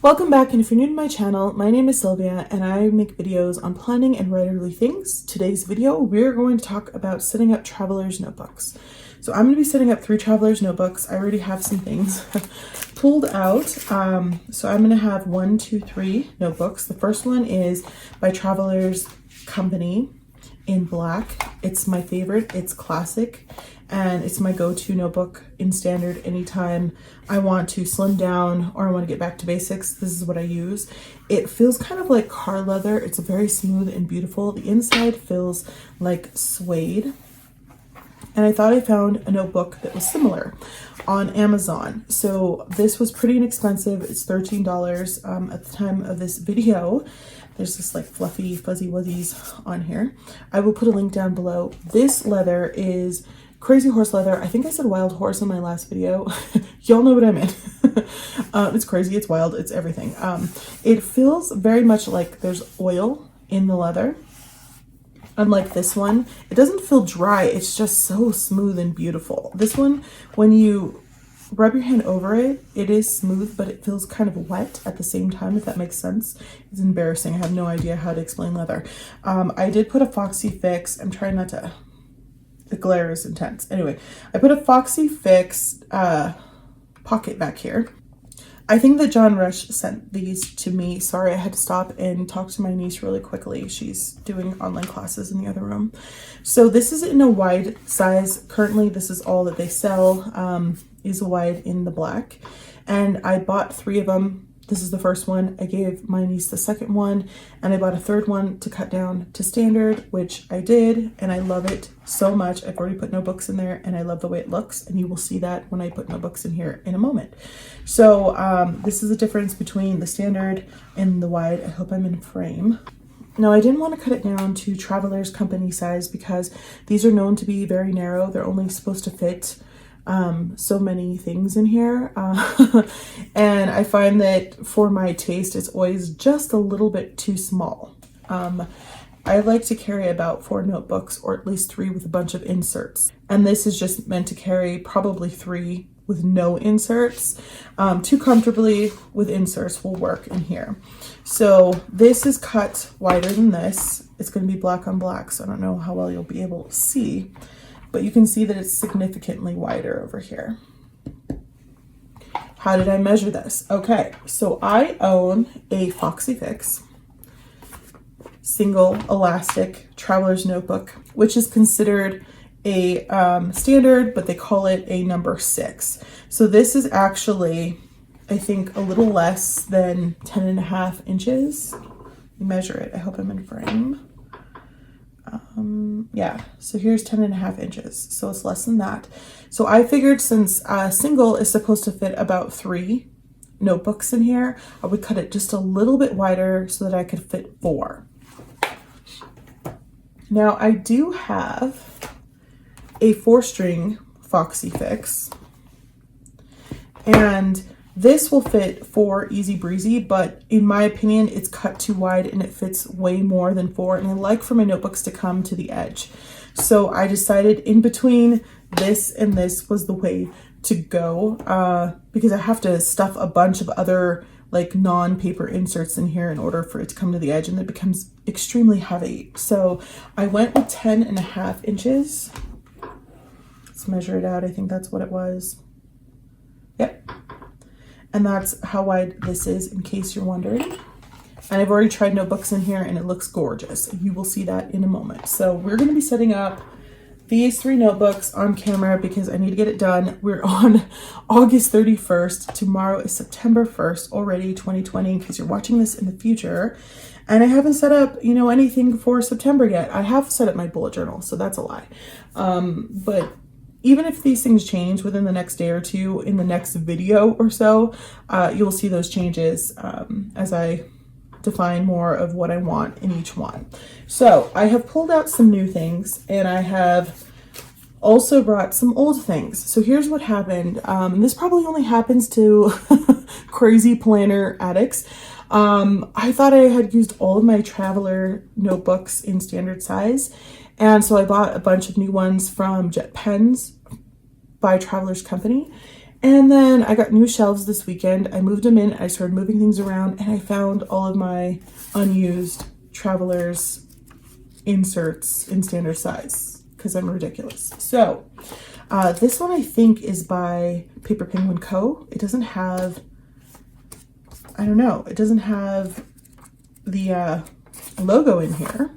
Welcome back, and if you're new to my channel, my name is Sylvia and I make videos on planning and writerly things. Today's video, we're going to talk about setting up traveler's notebooks. So I'm going to be setting up 3 traveler's notebooks. I already have some things pulled out. So I'm going to have 1, 2, 3 notebooks. The first one is by Traveler's Company in black. It's my favorite. It's classic. And it's my go-to notebook in standard anytime I want to slim down or I want to get back to basics. This is what I use. It feels kind of like car leather. It's very smooth and beautiful. The inside feels like suede. And I thought I found a notebook that was similar on Amazon. So this was pretty inexpensive. It's $13 at the time of this video. There's this like fluffy fuzzy wuzzies on here. I will put a link down below. This leather is Crazy Horse leather. I think I said wild horse in my last video. Y'all know what I meant. It's crazy, it's wild, it's everything. It feels very much like there's oil in the leather. Unlike this one, it doesn't feel dry. It's just so smooth and beautiful. This one, when you rub your hand over it, it is smooth, but it feels kind of wet at the same time, if that makes sense. It's embarrassing. I have no idea how to explain leather. I did put a Foxy Fix. I'm trying not to... The glare is intense. Anyway, I put a Foxy Fix pocket back here. I think that John Rush sent these to me. Sorry, I had to stop and talk to my niece really quickly. She's doing online classes in the other room. So this is in a wide size. Currently, this is all that they sell, is a wide in the black. And I bought 3 of them. This is the first one. I gave my niece the second one, and I bought a third one to cut down to standard, which I did, and I love it so much. I've already put notebooks in there, and I love the way it looks, and you will see that when I put notebooks in here in a moment. So this is the difference between the standard and the wide. I hope I'm in frame. Now, I didn't want to cut it down to Traveler's Company size because these are known to be very narrow. They're only supposed to fit so many things in here, and I find that for my taste it's always just a little bit too small. I like to carry about 4 notebooks, or at least 3 with a bunch of inserts, and this is just meant to carry probably 3 with no inserts. 2 comfortably with inserts will work in here. So this is cut wider than this. It's going to be black on black, so I don't know how well you'll be able to see, but you can see that it's significantly wider over here. How did I measure this? Okay, so I own a Foxy Fix single elastic traveler's notebook, which is considered a standard, but they call it a number 6. So this is actually, I think, a little less than 10.5 inches. Let me measure it. I hope I'm in frame. Yeah, so here's 10.5 inches, so it's less than that. So I figured since single is supposed to fit about 3 notebooks in here, I would cut it just a little bit wider so that I could fit 4. Now I do have a 4-string Foxy Fix, and this will fit 4 easy breezy, but in my opinion, it's cut too wide and it fits way more than 4. And I like for my notebooks to come to the edge. So I decided in between this and this was the way to go, because I have to stuff a bunch of other like non-paper inserts in here in order for it to come to the edge, and it becomes extremely heavy. So I went with 10.5 inches. Let's measure it out. I think that's what it was. Yep. And that's how wide this is, in case you're wondering. And I've already tried notebooks in here and it looks gorgeous. You will see that in a moment. So we're going to be setting up these 3 notebooks on camera because I need to get it done. We're on August 31st. Tomorrow is September 1st already, 2020, in case you're watching this in the future. And I haven't set up, anything for September yet. I have set up my bullet journal, so that's a lie. But even if these things change within the next day or 2 in the next video or so, you'll see those changes as I define more of what I want in each one. So I have pulled out some new things, and I have also brought some old things. So here's what happened. This probably only happens to crazy planner addicts. I thought I had used all of my traveler notebooks in standard size, and so I bought a bunch of new ones from Jet Pens by Traveler's Company, And then I got new shelves this weekend. I moved them in, I started moving things around, and I found all of my unused Travelers inserts in standard size because I'm ridiculous. So this one I think is by Paper Penguin Co. It doesn't have, I don't know, it doesn't have the logo in here.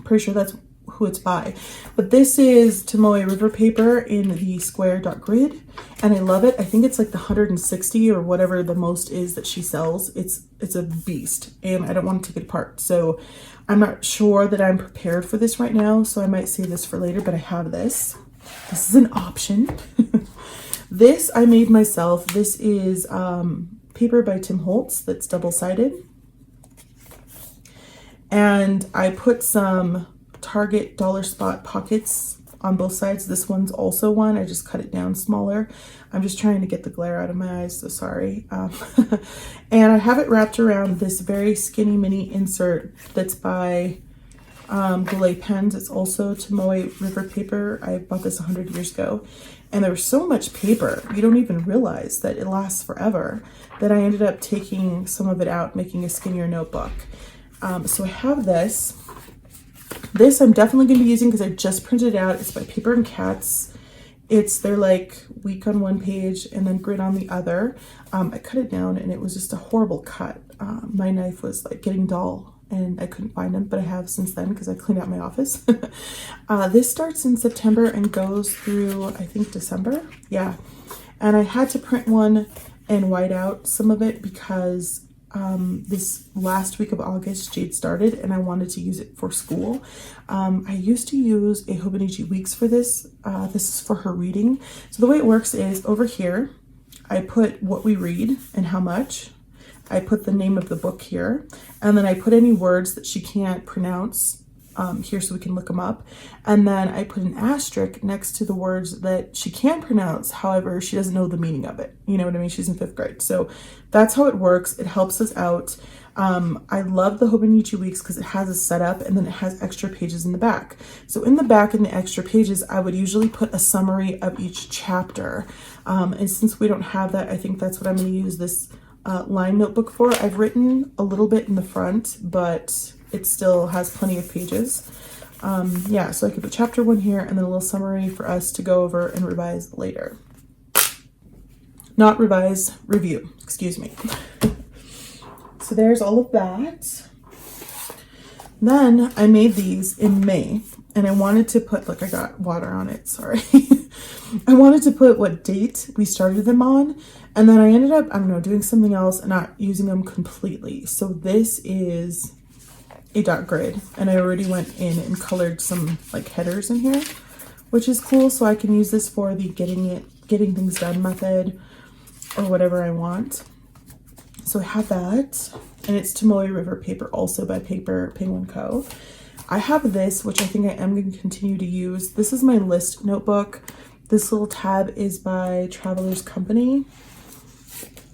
Pretty sure that's who it's by. But this is Tomoe River paper in the square dot grid, and I love it. I think it's like the 160 or whatever the most is that she sells. It's a beast, and I don't want to take it apart. So I'm not sure that I'm prepared for this right now, so I might save this for later, but I have this. This is an option. This I made myself. This is paper by Tim Holtz that's double-sided. And I put some Target dollar spot pockets on both sides. This one's also one. I just cut it down smaller. I'm just trying to get the glare out of my eyes, so sorry. And I have it wrapped around this very skinny mini insert that's by Belay Pens. It's also Tomoe River paper. I bought this 100 years ago. And there was so much paper, you don't even realize that it lasts forever, that I ended up taking some of it out, making a skinnier notebook. So I have this. This I'm definitely going to be using because I just printed it out. It's by Paper and Cats. They're like weak on one page and then grid on the other. I cut it down and it was just a horrible cut. My knife was like getting dull and I couldn't find them, but I have since then because I cleaned out my office. This starts in September and goes through, I think, December. Yeah. And I had to print one and white out some of it because this last week of August Jade started and I wanted to use it for school. I used to use a Hobonichi Weeks for this. This is for her reading. So the way it works is over here, I put what we read and how much. I put the name of the book here, and then I put any words that she can't pronounce here so we can look them up. And then I put an asterisk next to the words that she can pronounce, however, she doesn't know the meaning of it. You know what I mean? She's in 5th grade. So that's how it works. It helps us out. I love the Hobonichi Weeks because it has a setup and then it has extra pages in the back. So in the back in the extra pages, I would usually put a summary of each chapter. And since we don't have that, I think that's what I'm going to use this line notebook for. I've written a little bit in the front, but it still has plenty of pages. Yeah, so I could put chapter 1 here and then a little summary for us to go over and revise later. Not revise, review, excuse me. So there's all of that. Then I made these in May and I wanted to put, look, I got water on it, sorry. I wanted to put what date we started them on, and then I ended up, I don't know, doing something else and not using them completely. So this is a dot grid, and I already went in and colored some like headers in here, which is cool. So I can use this for the getting things done method or whatever I want. So I have that, and it's Tomoe River paper, also by Paper Penguin Co. I have this, which I think I am going to continue to use. This is my list notebook. This little tab is by Travelers Company.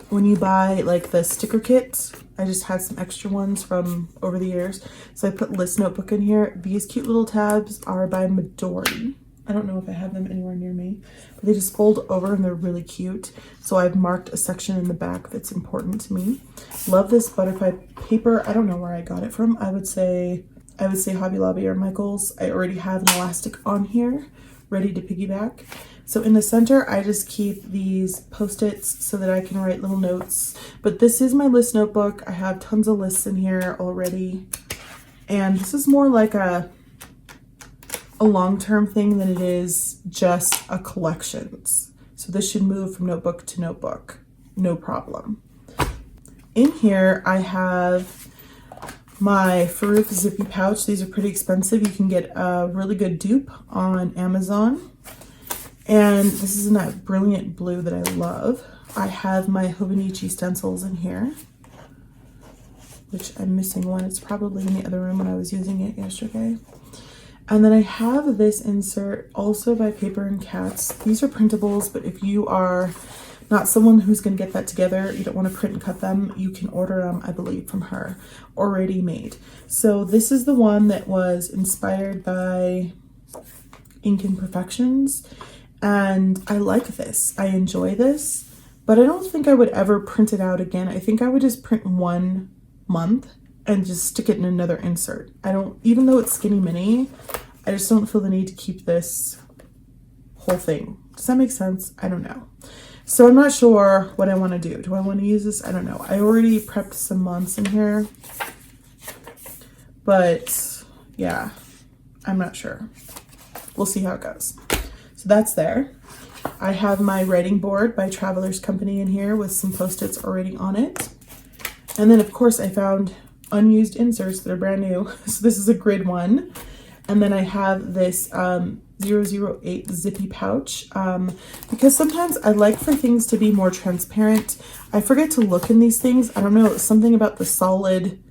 When you buy like the sticker kit, I just had some extra ones from over the years. So I put list notebook in here. These cute little tabs are by Midori. I don't know if I have them anywhere near me, but they just fold over and they're really cute. So I've marked a section in the back that's important to me. Love this butterfly paper. I don't know where I got it from. I would say Hobby Lobby or Michael's. I already have an elastic on here ready to piggyback. So in the center, I just keep these Post-its so that I can write little notes. But this is my list notebook. I have tons of lists in here already. And this is more like a long-term thing than it is just a collections. So this should move from notebook to notebook, no problem. In here, I have my Farooq zippy pouch. These are pretty expensive. You can get a really good dupe on Amazon. And this is in that brilliant blue that I love. I have my Hobonichi stencils in here, which I'm missing one. It's probably in the other room when I was using it yesterday. And then I have this insert also by Paper and Cats. These are printables, but if you are not someone who's going to get that together, you don't want to print and cut them, you can order them, I believe, from her already made. So this is the one that was inspired by Ink Imperfections. And I like this. I enjoy this, but I don't think I would ever print it out again. I think I would just print 1 month and just stick it in another insert. I don't, even though it's skinny mini, I just don't feel the need to keep this whole thing. Does that make sense? I don't know. So I'm not sure what I want to do. Do I want to use this? I don't know. I already prepped some months in here, but yeah, I'm not sure. We'll see how it goes. So that's there. I have my writing board by Travelers Company in here with some Post-its already on it. And then of course I found unused inserts that are brand new. So this is a grid one. And then I have this 008 zippy pouch because sometimes I like for things to be more transparent. I forget to look in these things. I don't know, something about the solid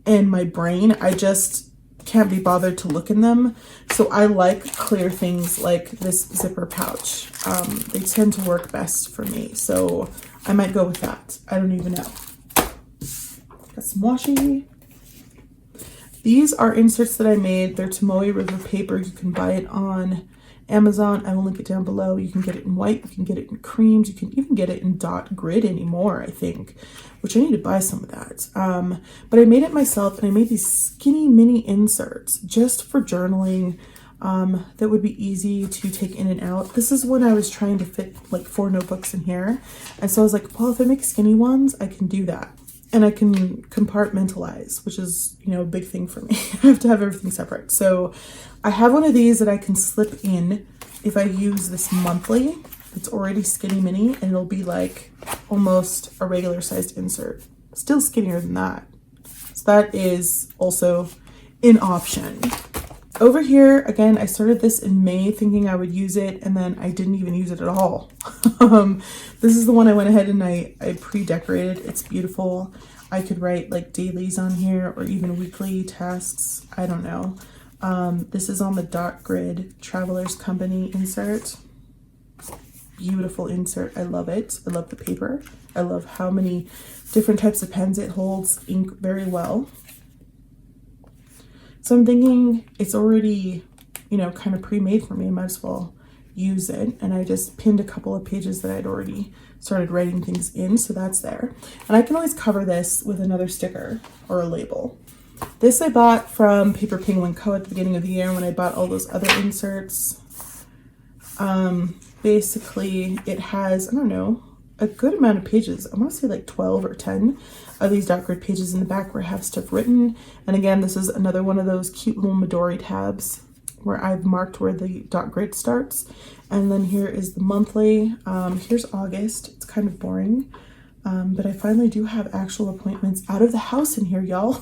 in my brain. I just can't be bothered to look in them. So I like clear things like this zipper pouch. They tend to work best for me. So I might go with that. I don't even know. Got some washi. These are inserts that I made. They're Tomoe River paper. You can buy it on Amazon. I will link it down below. You can get it in white. You can get it in creams. You can even get it in dot grid anymore, I think, which I need to buy some of that. But I made it myself, and I made these skinny mini inserts just for journaling that would be easy to take in and out. This is when I was trying to fit like 4 notebooks in here. And so I was like, well, if I make skinny ones, I can do that. And I can compartmentalize, which is, you know, a big thing for me. I have to have everything separate. So I have one of these that I can slip in if I use this monthly. It's already skinny mini, and it'll be like almost a regular sized insert. Still skinnier than that. So that is also an option. Over here, again, I started this in May thinking I would use it, and then I didn't even use it at all. This is the one I went ahead and I pre-decorated. It's beautiful. I could write like dailies on here or even weekly tasks. I don't know. This is on the dot grid Travelers Company insert. Beautiful insert. I love it. I love the paper. I love how many different types of pens it holds ink very well. So I'm thinking it's already, you know, kind of pre-made for me. I might as well use it. And I just pinned a couple of pages that I'd already started writing things in. So that's there. And I can always cover this with another sticker or a label. This I bought from Paper Penguin Co. at the beginning of the year when I bought all those other inserts. Basically, it has, I don't know, a good amount of pages. I want to say like 12 or 10 of these dot grid pages in the back where I have stuff written. And again, this is another one of those cute little Midori tabs where I've marked where the dot grid starts. And then here is the monthly. Here's August. It's kind of boring. But I finally do have actual appointments out of the house in here, y'all.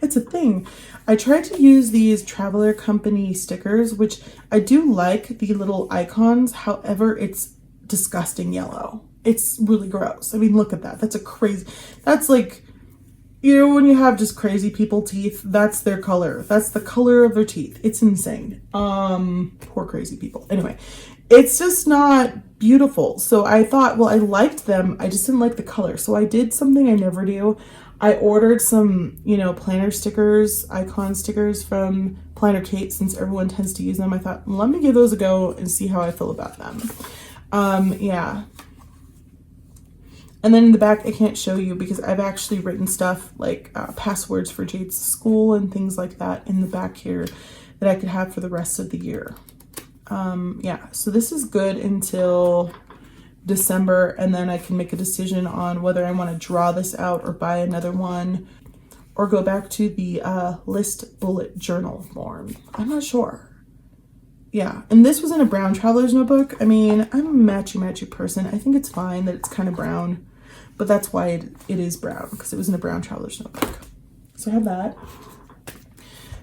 It's a thing. I tried to use these Traveler Company stickers, which I do like the little icons. However, it's disgusting yellow. It's really gross. I mean, look at that. That's a crazy, that's like, you know, when you have just crazy people teeth, that's their color. That's the color of their teeth. It's insane. Poor crazy people. Anyway, it's just not beautiful. So I thought, well, I liked them. I just didn't like the color. So I did something I never do. I ordered some, you know, planner stickers, icon stickers from Planner Kate, since everyone tends to use them. I thought, let me give those a go and see how I feel about them. Yeah. And then in the back, I can't show you because I've actually written stuff like passwords for Jade's school and things like that in the back here that I could have for the rest of the year. Yeah, so this is good until December, and then I can make a decision on whether I want to draw this out or buy another one or go back to the list bullet journal form. I'm not sure. Yeah, and this was in a brown traveler's notebook. I mean, I'm a matchy person. I think it's fine that it's kind of brown, but that's why it is brown, because it was in a brown traveler's notebook. So I have that.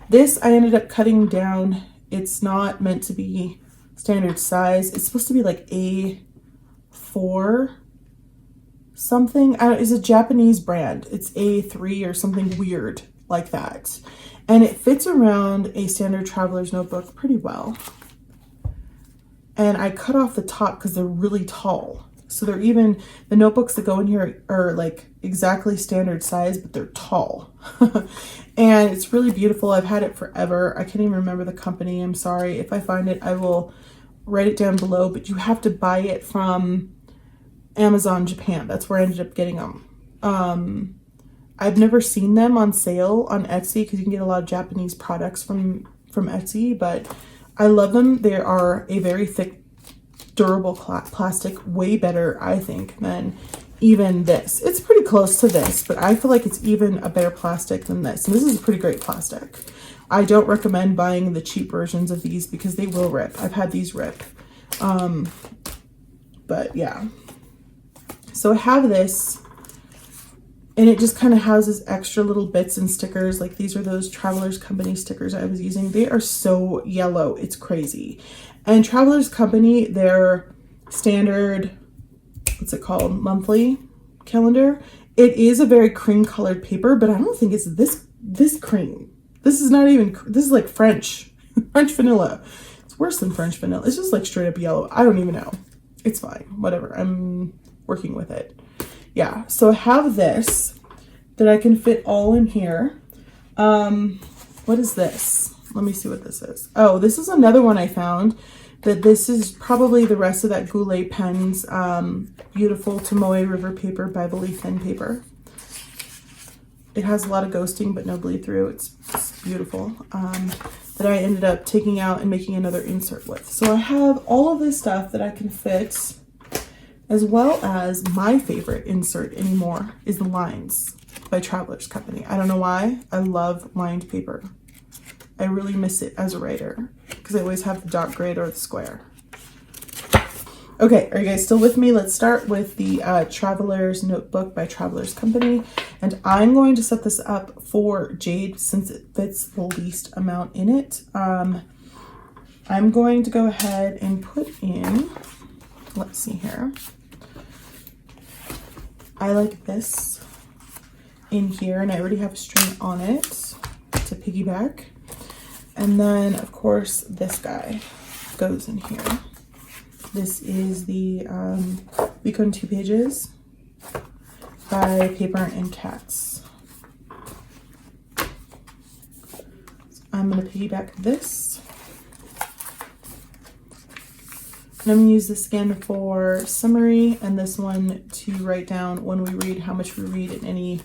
This I ended up cutting down. It's not meant to be standard size. It's supposed to be like A4 something. It's a Japanese brand. It's A3 or something weird like that. And it fits around a standard traveler's notebook pretty well. And I cut off the top because they're really tall. So they're even, the notebooks that go in here are like exactly standard size, but they're tall. And it's really beautiful. I've had it forever. I can't even remember the company. I'm sorry. If I find it, I will write it down below, but you have to buy it from Amazon Japan. That's where I ended up getting them. I've never seen them on sale on Etsy because you can get a lot of Japanese products from Etsy, but I love them. They are a very thick, durable plastic, way better, I think, than even this. It's pretty close to this, but I feel like it's even a better plastic than this. And this is a pretty great plastic. I don't recommend buying the cheap versions of these because they will rip. I've had these rip. But yeah. So I have this, and it just kind of houses extra little bits and stickers. Like these are those Travelers Company stickers I was using. They are so yellow. It's crazy. And Travelers Company, their standard, what's it called? Monthly calendar. It is a very cream colored paper, but I don't think it's this cream. This is not even, this is like French vanilla. It's worse than French vanilla. It's just like straight up yellow. I don't even know. It's fine. Whatever. I'm working with it. Yeah. So I have this that I can fit all in here. What is this? Let me see what this is. Oh, this is another one I found. That this is probably the rest of that Goulet Pens beautiful Tomoe River paper, Bible-y thin paper. It has a lot of ghosting but no bleed through. It's beautiful. That I ended up taking out and making another insert with. So I have all of this stuff that I can fit, as well as my favorite insert anymore is the lines by Travelers Company. I don't know why. I love lined paper. I really miss it as a writer because I always have the dot grid or the square. Okay, are you guys still with me? Let's start with the Traveler's Notebook by Travelers Company. And I'm going to set this up for Jade since it fits the least amount in it. I'm going to go ahead and put in, let's see here. I like this in here, and I already have a string on it to piggyback. And then, of course, this guy goes in here. This is the Week on 2 Pages by Paper and Cats. So I'm going to piggyback this. And I'm going to use this again for summary, and this one to write down when we read, how much we read, and any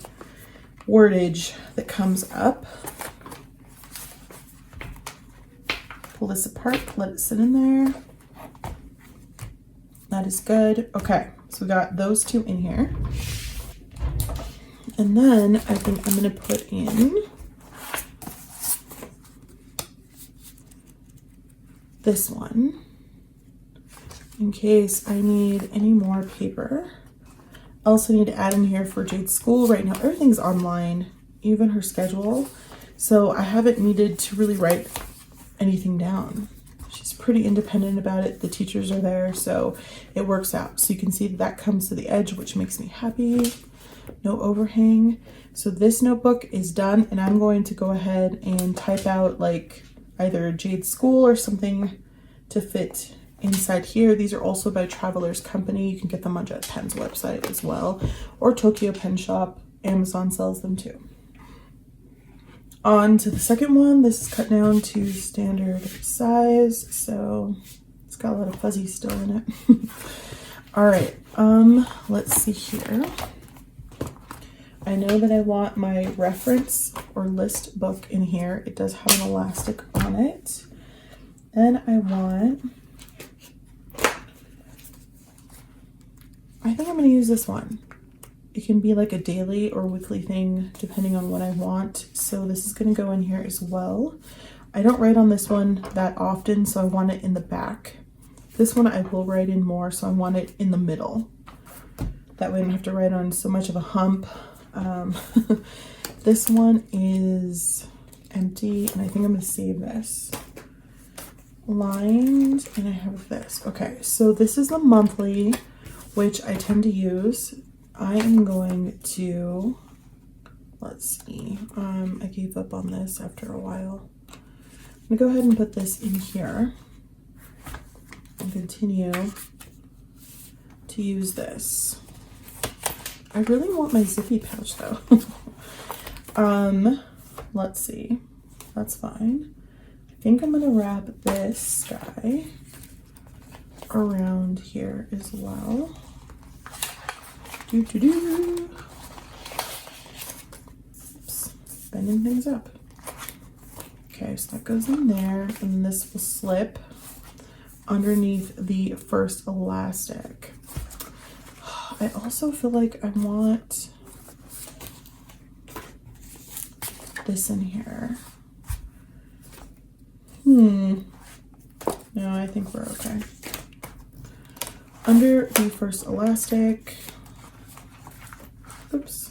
wordage that comes up. Pull this apart, let it sit in there. That is good. Okay, so we got those two in here. And then I think I'm going to put in this one in case I need any more paper. I also need to add in here for Jade's school. Right now, everything's online, even her schedule. So I haven't needed to really write anything down. She's pretty independent about it. The teachers are there, so it works out. So you can see that comes to the edge, which makes me happy. No overhang. So this notebook is done, and I'm going to go ahead and type out like either Jade's school or something to fit inside here. These are also by Travelers Company. You can get them on Jet Pen's website as well, or Tokyo Pen Shop. Amazon sells them too. On to the second one. This is cut down to standard size, so it's got a lot of fuzzy still in it. All right, let's see here. I know that I want my reference or list book in here. It does have an elastic on it. Then I think I'm going to use this one. It can be like a daily or weekly thing depending on what I want. So this is going to go in here as well. I don't write on this one that often, so I want it in the back. This one I will write in more, so I want it in the middle. That way I don't have to write on so much of a hump. This one is empty, and I think I'm going to save this. Lined, and I have this. Okay, so this is the monthly, which I tend to use. I am going to, let's see, I gave up on this after a while. I'm gonna go ahead and put this in here and continue to use this. I really want my zippy pouch though. Let's see, that's fine. I think I'm gonna wrap this guy around here as well. Oops, bending things up. Okay, so that goes in there, and this will slip underneath the first elastic. I also feel like I want this in here. No, I think we're okay. Under the first elastic, oops,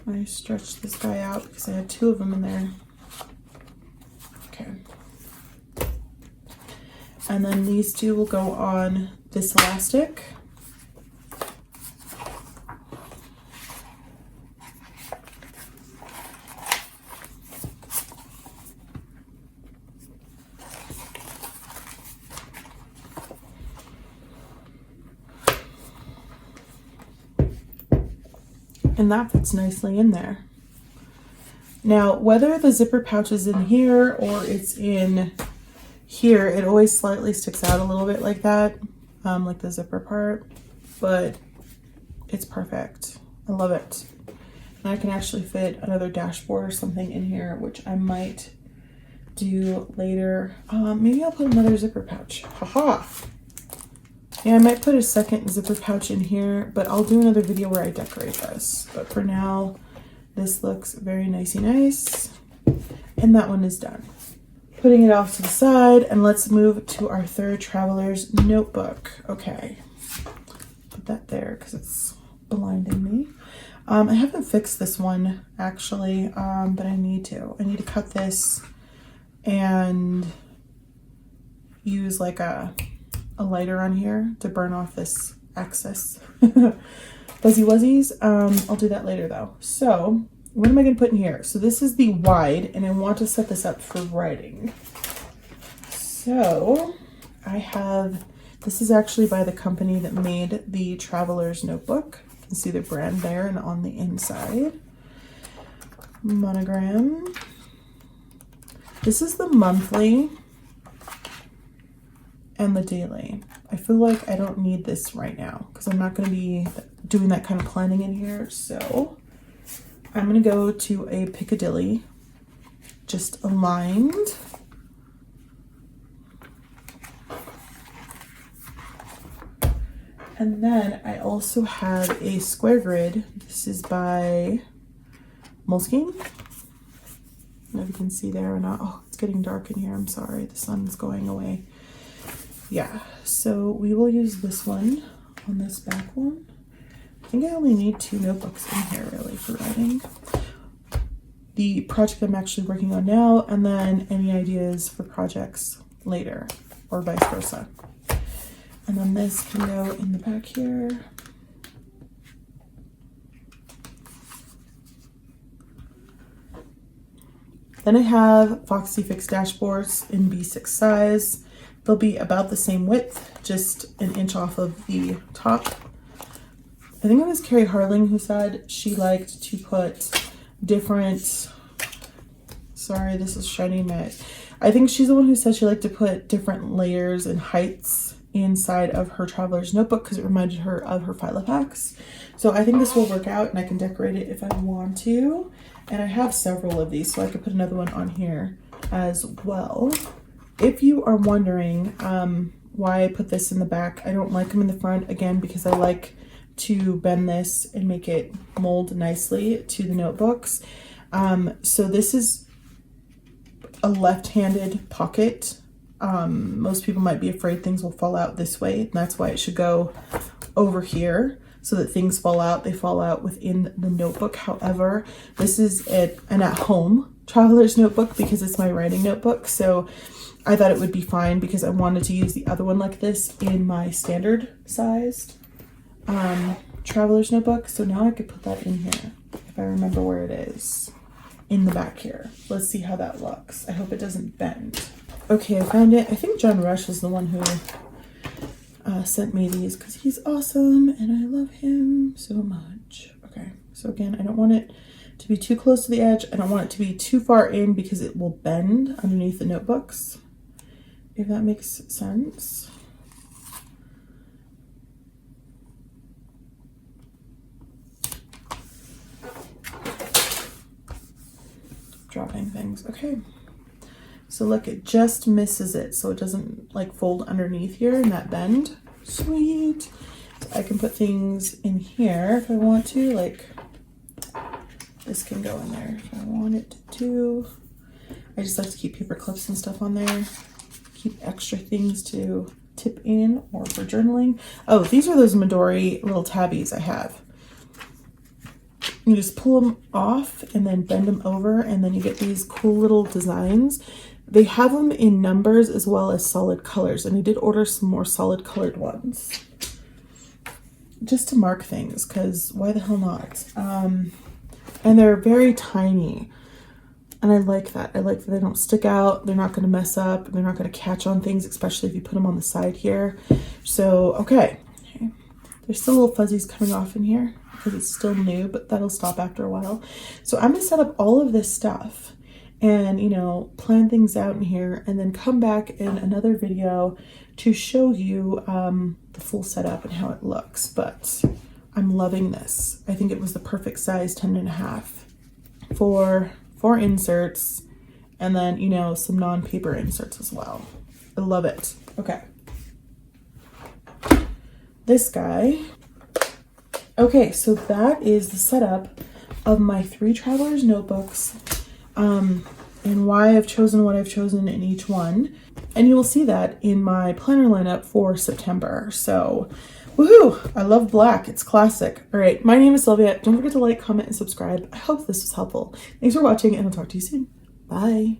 I stretched this guy out because I had two of them in there. Okay. And then these two will go on this elastic. And that fits nicely in there. Now, whether the zipper pouch is in here or it's in here, it always slightly sticks out a little bit like that, like the zipper part, but it's perfect. I love it. And I can actually fit another dashboard or something in here, which I might do later. Maybe I'll put another zipper pouch. Haha! Yeah, I might put a second zipper pouch in here, but I'll do another video where I decorate this. But for now, this looks very nicey nice. And that one is done. Putting it off to the side, and let's move to our third traveler's notebook. Okay, put that there because it's blinding me. I haven't fixed this one actually, but I need to. I need to cut this and use like a lighter on here to burn off this excess fuzzy wuzzies. I'll do that later though. So what am I going to put in here? So this is the wide, and I want to set this up for writing. So I have, this is actually by the company that made the Traveler's Notebook. You can see the brand there and on the inside. Monogram. This is the monthly and the daily. I feel like I don't need this right now because I'm not going to be doing that kind of planning in here. So I'm going to go to a Piccadilly, just aligned. And then I also have a square grid. This is by Moleskine. I don't know if you can see there or not. Oh, it's getting dark in here. I'm sorry. The sun's going away. Yeah, so we will use this one on this back one. I think I only need 2 notebooks in here really for writing. The project I'm actually working on now, and then any ideas for projects later, or vice versa. And then this can go in the back here. Then I have Foxy Fix Dashboards in B6 size. They'll be about the same width, just an inch off of the top. I think it was Carrie Harling who said she liked to put different, sorry, this is shiny matte. I think she's the one who said she liked to put different layers and heights inside of her traveler's notebook because it reminded her of her Filofax. So I think this will work out, and I can decorate it if I want to. And I have several of these, so I could put another one on here as well. If you are wondering why I put this in the back, I don't like them in the front, again, because I like to bend this and make it mold nicely to the notebooks. So this is a left-handed pocket. Most people might be afraid things will fall out this way, and that's why it should go over here so that things fall out. They fall out within the notebook. However, this is an at-home traveler's notebook because it's my writing notebook. So I thought it would be fine because I wanted to use the other one like this in my standard sized traveler's notebook. So now I could put that in here if I remember where it is in the back here. Let's see how that looks. I hope it doesn't bend. Okay, I found it. I think John Rush is the one who sent me these because he's awesome and I love him so much. Okay, so again, I don't want it to be too close to the edge. I don't want it to be too far in because it will bend underneath the notebooks. if that makes sense. Dropping things. Okay. So look, it just misses it, so it doesn't like fold underneath here in that bend. Sweet. So I can put things in here if I want to, like this can go in there if I want it to. I just like to keep paper clips and stuff on there. Keep extra things to tip in or for journaling. Oh, these are those Midori little tabbies I have. You just pull them off and then bend them over, and then you get these cool little designs. They have them in numbers as well as solid colors, and I did order some more solid colored ones just to mark things, because why the hell not? And they're very tiny, and I like that. I like that they don't stick out, they're not going to mess up, they're not going to catch on things, especially if you put them on the side here. So okay, there's still little fuzzies coming off in here because it's still new, but that'll stop after a while. So I'm going to set up all of this stuff and, you know, plan things out in here, and then come back in another video to show you the full setup and how it looks. But I'm loving this. I think it was the perfect size, 10.5 for 4 inserts, and then, you know, some non-paper inserts as well. I love it. Okay. This guy. Okay, so that is the setup of my 3 travelers notebooks, and why I've chosen what I've chosen in each one. And you will see that in my planner lineup for September. So, woohoo! I love black. It's classic. All right, my name is Sylvia. Don't forget to like, comment, and subscribe. I hope this was helpful. Thanks for watching, and I'll talk to you soon. Bye.